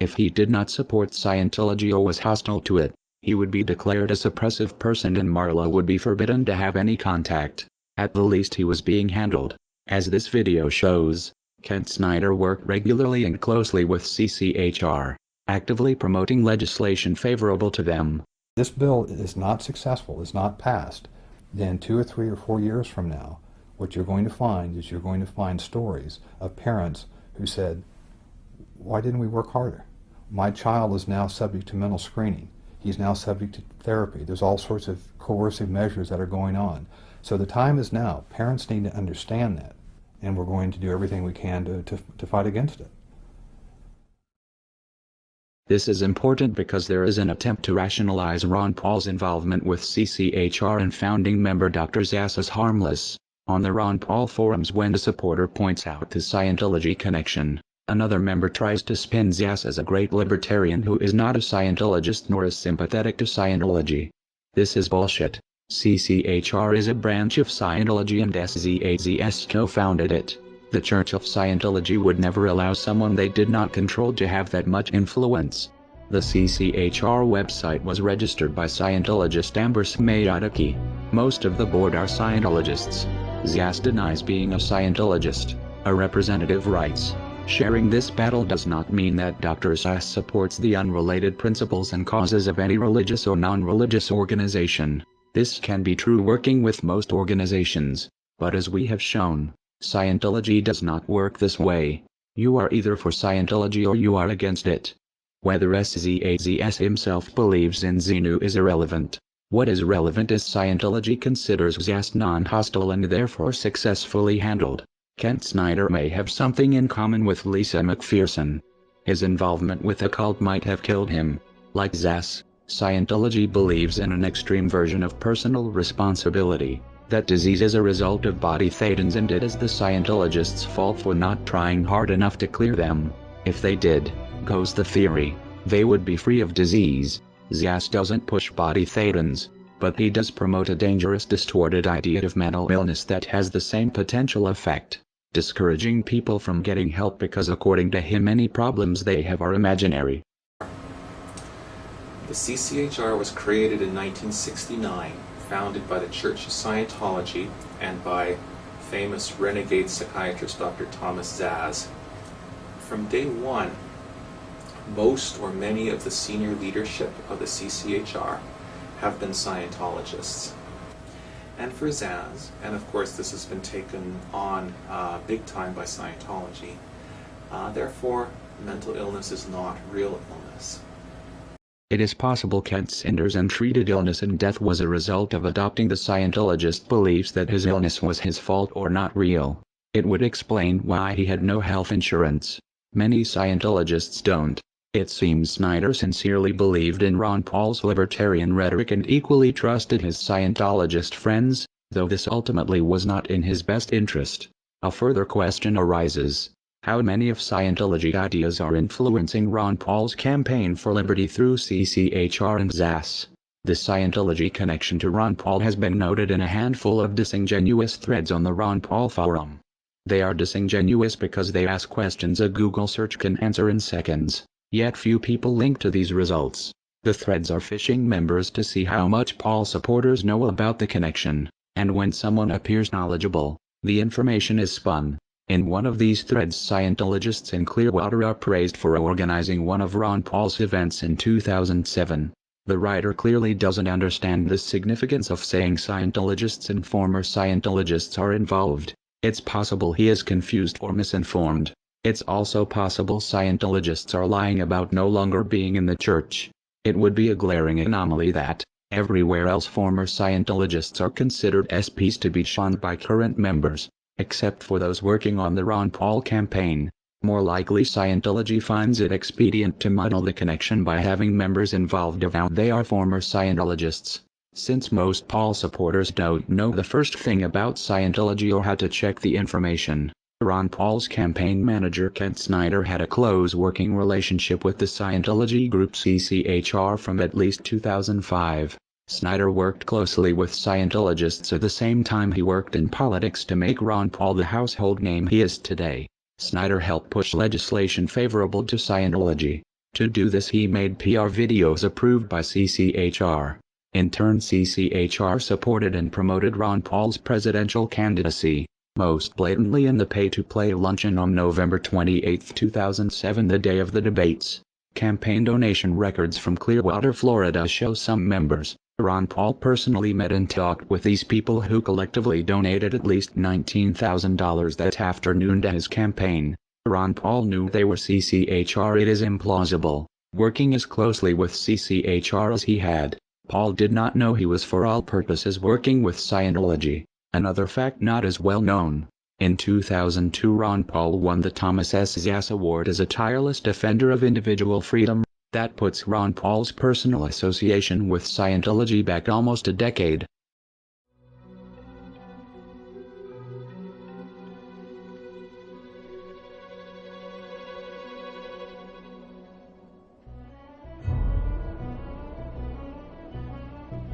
If he did not support Scientology or was hostile to it, he would be declared a suppressive person and Marla would be forbidden to have any contact. At the least he was being handled. As this video shows, Kent Snyder worked regularly and closely with CCHR, actively promoting legislation favorable to them. This bill is not successful, is not passed, then 2 or 3 or 4 years from now, what you're going to find is you're going to find stories of parents who said, why didn't we work harder? My child is now subject to mental screening. He's now subject to therapy. There's all sorts of coercive measures that are going on. So the time is now. Parents need to understand that, and we're going to do everything we can to fight against it. This is important because there is an attempt to rationalize Ron Paul's involvement with CCHR and founding member Dr. Zass as harmless. On the Ron Paul forums, when a supporter points out the Scientology connection, another member tries to spin Zass as a great libertarian who is not a Scientologist nor is sympathetic to Scientology. This is bullshit. CCHR is a branch of Scientology and SZAZS co-founded it. The Church of Scientology would never allow someone they did not control to have that much influence. The CCHR website was registered by Scientologist Amber Smayataki. Most of the board are Scientologists. Zass denies being a Scientologist. A representative writes, sharing this battle does not mean that Dr. Zass supports the unrelated principles and causes of any religious or non-religious organization. This can be true working with most organizations, but as we have shown, Scientology does not work this way. You are either for Scientology or you are against it. Whether SZAZS himself believes in Xenu is irrelevant. What is relevant is Scientology considers Zass non-hostile and therefore successfully handled. Kent Snyder may have something in common with Lisa McPherson. His involvement with a cult might have killed him. Like Zass, Scientology believes in an extreme version of personal responsibility. That disease is a result of body thetans and it is the Scientologists' fault for not trying hard enough to clear them. If they did, goes the theory, they would be free of disease. Zass doesn't push body thetans, but he does promote a dangerous distorted idea of mental illness that has the same potential effect, discouraging people from getting help because according to him any problems they have are imaginary. The CCHR was created in 1969, founded by the Church of Scientology and by famous renegade psychiatrist Dr. Thomas Zass. From day one, most or many of the senior leadership of the CCHR have been Scientologists. And for Zass, and of course this has been taken on big time by Scientology, therefore mental illness is not real illness. It is possible Kent Snyder's untreated illness and death was a result of adopting the Scientologist beliefs that his illness was his fault or not real. It would explain why he had no health insurance. Many Scientologists don't. It seems Snyder sincerely believed in Ron Paul's libertarian rhetoric and equally trusted his Scientologist friends, though this ultimately was not in his best interest. A further question arises. How many of Scientology ideas are influencing Ron Paul's campaign for liberty through CCHR and Zass? The Scientology connection to Ron Paul has been noted in a handful of disingenuous threads on the Ron Paul forum. They are disingenuous because they ask questions a Google search can answer in seconds, yet few people link to these results. The threads are phishing members to see how much Paul supporters know about the connection, and when someone appears knowledgeable, the information is spun. In one of these threads, Scientologists in Clearwater are praised for organizing one of Ron Paul's events in 2007. The writer clearly doesn't understand the significance of saying Scientologists and former Scientologists are involved. It's possible he is confused or misinformed. It's also possible Scientologists are lying about no longer being in the church. It would be a glaring anomaly that, everywhere else former Scientologists are considered SPs to be shunned by current members, except for those working on the Ron Paul campaign. More likely Scientology finds it expedient to muddle the connection by having members involved avowed they are former Scientologists. Since most Paul supporters don't know the first thing about Scientology or how to check the information, Ron Paul's campaign manager Kent Snyder had a close working relationship with the Scientology group CCHR from at least 2005. Snyder worked closely with Scientologists at the same time he worked in politics to make Ron Paul the household name he is today. Snyder helped push legislation favorable to Scientology. To do this he made PR videos approved by CCHR. In turn CCHR supported and promoted Ron Paul's presidential candidacy, most blatantly in the pay-to-play luncheon on November 28, 2007, the day of the debates. Campaign donation records from Clearwater, Florida show some members, Ron Paul personally met and talked with these people who collectively donated at least $19,000 that afternoon to his campaign. Ron Paul knew they were CCHR. It is implausible, working as closely with CCHR as he had. Paul did not know he was for all purposes working with Scientology. Another fact not as well known. In 2002 Ron Paul won the Thomas S. Zass Award as a tireless defender of individual freedom. That puts Ron Paul's personal association with Scientology back almost a decade.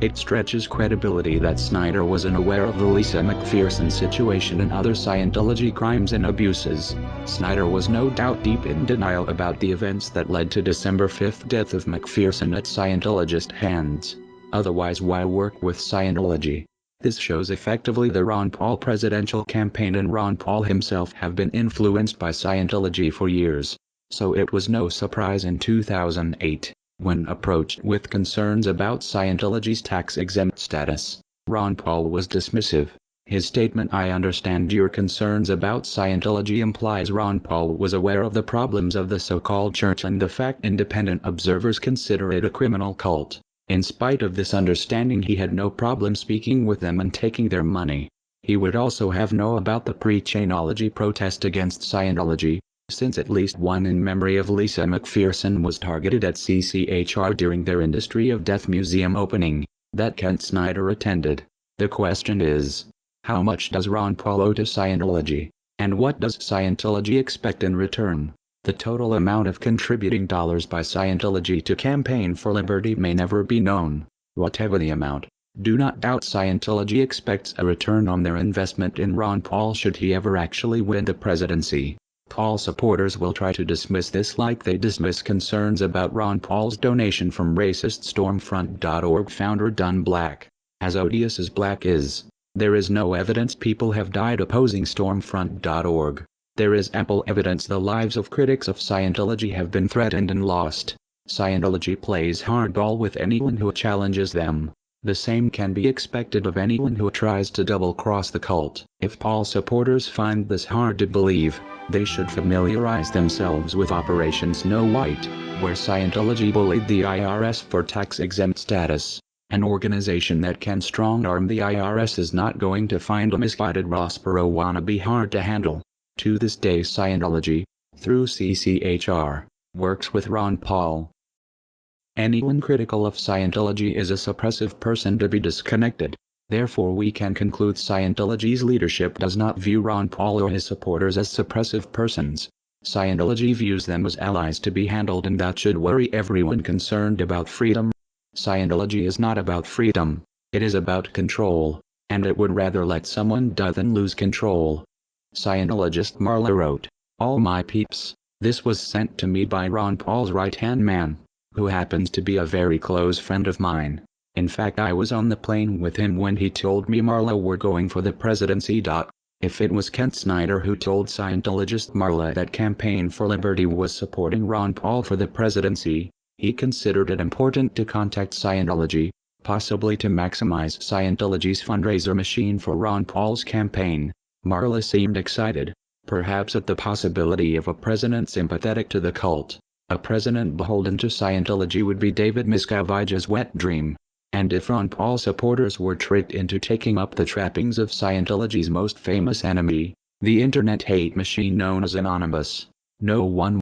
It stretches credibility that Snyder was unaware of the Lisa McPherson situation and other Scientology crimes and abuses. Snyder was no doubt deep in denial about the events that led to December 5th death of McPherson at Scientologist hands. Otherwise, why work with Scientology? This shows effectively the Ron Paul presidential campaign and Ron Paul himself have been influenced by Scientology for years. So it was no surprise in 2008. When approached with concerns about Scientology's tax-exempt status, Ron Paul was dismissive. His statement, "I understand your concerns about Scientology," implies Ron Paul was aware of the problems of the so-called church and the fact independent observers consider it a criminal cult. In spite of this understanding, he had no problem speaking with them and taking their money. He would also have known about the pre-Chainology protest against Scientology, since at least one in memory of Lisa McPherson was targeted at CCHR during their Industry of Death Museum opening, that Kent Snyder attended. The question is, how much does Ron Paul owe to Scientology? And what does Scientology expect in return? The total amount of contributing dollars by Scientology to Campaign for Liberty may never be known. Whatever the amount, do not doubt Scientology expects a return on their investment in Ron Paul should he ever actually win the presidency. Paul supporters will try to dismiss this like they dismiss concerns about Ron Paul's donation from racist Stormfront.org founder Don Black. As odious as Black is, there is no evidence people have died opposing Stormfront.org. There is ample evidence the lives of critics of Scientology have been threatened and lost. Scientology plays hardball with anyone who challenges them. The same can be expected of anyone who tries to double-cross the cult. If Paul supporters find this hard to believe, they should familiarize themselves with Operation Snow White, where Scientology bullied the IRS for tax-exempt status. An organization that can strong-arm the IRS is not going to find a misguided Ross Perot wannabe hard to handle. To this day Scientology, through CCHR, works with Ron Paul. Anyone critical of Scientology is a suppressive person to be disconnected. Therefore we can conclude Scientology's leadership does not view Ron Paul or his supporters as suppressive persons. Scientology views them as allies to be handled, and that should worry everyone concerned about freedom. Scientology is not about freedom, it is about control, and it would rather let someone die than lose control. Scientologist Marla wrote, "All my peeps, this was sent to me by Ron Paul's right-hand man, who happens to be a very close friend of mine. In fact, I was on the plane with him when he told me Marla were going for the presidency. If it was Kent Snyder who told Scientologist Marla that Campaign for Liberty was supporting Ron Paul for the presidency, he considered it important to contact Scientology, possibly to maximize Scientology's fundraiser machine for Ron Paul's campaign." Marla seemed excited, perhaps at the possibility of a president sympathetic to the cult. A president beholden to Scientology would be David Miscavige's wet dream. And if Ron Paul supporters were tricked into taking up the trappings of Scientology's most famous enemy, the internet hate machine known as Anonymous, no one